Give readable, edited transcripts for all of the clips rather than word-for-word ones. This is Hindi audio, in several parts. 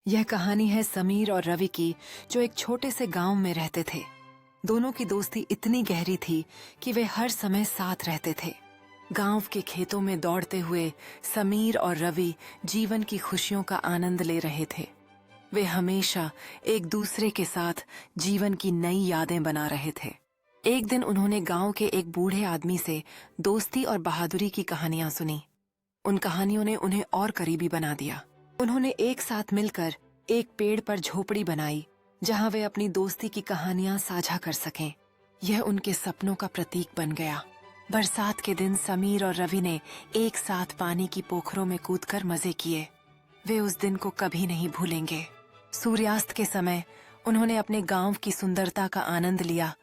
यह कहानी है समीर और रवि की, जो एक छोटे से गांव में रहते थे। दोनों की दोस्ती इतनी गहरी थी कि वे हर समय साथ रहते थे। गांव के खेतों में दौड़ते हुए समीर और रवि जीवन की खुशियों का आनंद ले रहे थे। वे हमेशा एक दूसरे के साथ जीवन की नई यादें बना रहे थे। एक दिन उन्होंने गांव के एक बूढ़े आदमी से दोस्ती और बहादुरी की कहानियां सुनी। उन कहानियों ने उन्हें और करीबी बना दिया। उन्होंने एक साथ मिलकर एक पेड़ पर झोपड़ी बनाई, जहां वे अपनी दोस्ती की कहानियां साझा कर सकें। यह उनके सपनों का प्रतीक बन गया। बरसात के दिन समीर और रवि ने एक साथ पानी की पोखरों में कूदकर मजे किए। वे उस दिन को कभी नहीं भूलेंगे। सूर्यास्त के समय उन्होंने अपने गांव की सुंदरता का आनंद लिया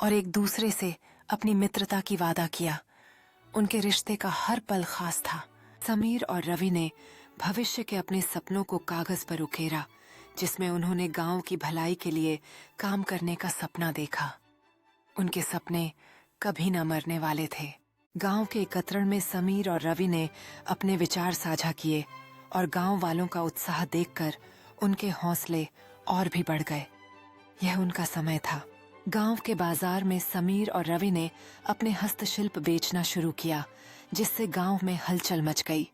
और एक दूसरे से अपनी मित्रता की वादा किया। उनके रिश्ते का हर पल खास था। समीर और रवि ने भविष्य के अपने सपनों को कागज पर उकेरा, जिसमें उन्होंने गांव की भलाई के लिए काम करने का सपना देखा। उनके सपने कभी न मरने वाले थे। गांव के एकत्रण में समीर और रवि ने अपने विचार साझा किए और गांव वालों का उत्साह देखकर उनके हौसले और भी बढ़ गए। यह उनका समय था। गांव के बाजार में समीर और रवि ने अपने हस्तशिल्प बेचना शुरू किया, जिससे गांव में हलचल मच गई।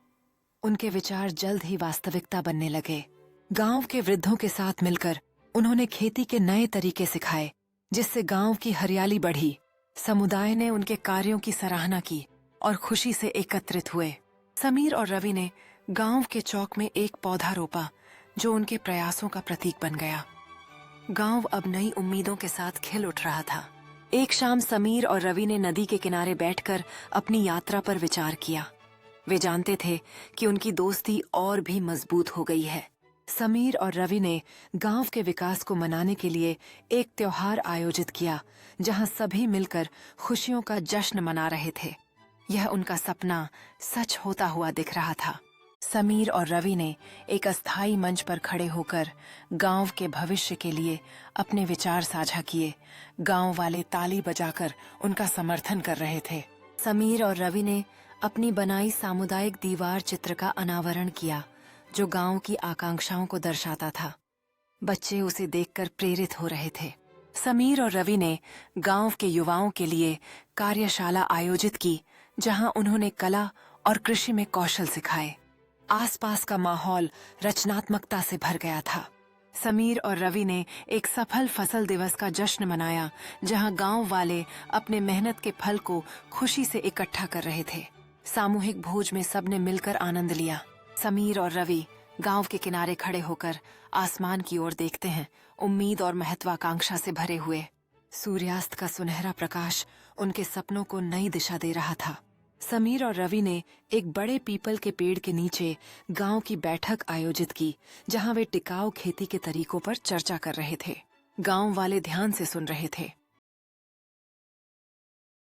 उनके विचार जल्द ही वास्तविकता बनने लगे। गांव के वृद्धों के साथ मिलकर उन्होंने खेती के नए तरीके सिखाए, जिससे गांव की हरियाली बढ़ी। समुदाय ने उनके कार्यों की सराहना की और खुशी से एकत्रित हुए। समीर और रवि ने गांव के चौक में एक पौधा रोपा, जो उनके प्रयासों का प्रतीक बन गया। गांव अब नई उम्मीदों के साथ खिल उठ रहा था। एक शाम समीर और रवि ने नदी के किनारे बैठकर अपनी यात्रा पर विचार किया। वे जानते थे कि उनकी दोस्ती और भी मजबूत हो गई है। समीर और रवि ने गांव के विकास को मनाने के लिए एक त्योहार आयोजित किया, जहां सभी मिलकर खुशियों का जश्न मना रहे थे। यह उनका सपना सच होता हुआ दिख रहा था। समीर और रवि ने एक अस्थायी मंच पर खड़े होकर गांव के भविष्य के लिए अपने विचार साझा किए। गांव वाले ताली बजाकर उनका समर्थन कर रहे थे। समीर और रवि ने अपनी बनाई सामुदायिक दीवार चित्र का अनावरण किया, जो गांव की आकांक्षाओं को दर्शाता था। बच्चे उसे देखकर प्रेरित हो रहे थे। समीर और रवि ने गांव के युवाओं के लिए कार्यशाला आयोजित की, जहां उन्होंने कला और कृषि में कौशल सिखाए। आसपास का माहौल रचनात्मकता से भर गया था। समीर और रवि ने एक सफल फसल दिवस का जश्न मनाया, जहां गांव वाले अपने मेहनत के फल को खुशी से इकट्ठा कर रहे थे। सामूहिक भोज में सबने मिलकर आनंद लिया। समीर और रवि गांव के किनारे खड़े होकर आसमान की ओर देखते हैं, उम्मीद और महत्वाकांक्षा से भरे हुए। सूर्यास्त का सुनहरा प्रकाश उनके सपनों को नई दिशा दे रहा था। समीर और रवि ने एक बड़े पीपल के पेड़ के नीचे गांव की बैठक आयोजित की, जहां वे टिकाऊ खेती के तरीकों पर चर्चा कर रहे थे। गांव वाले ध्यान से सुन रहे थे।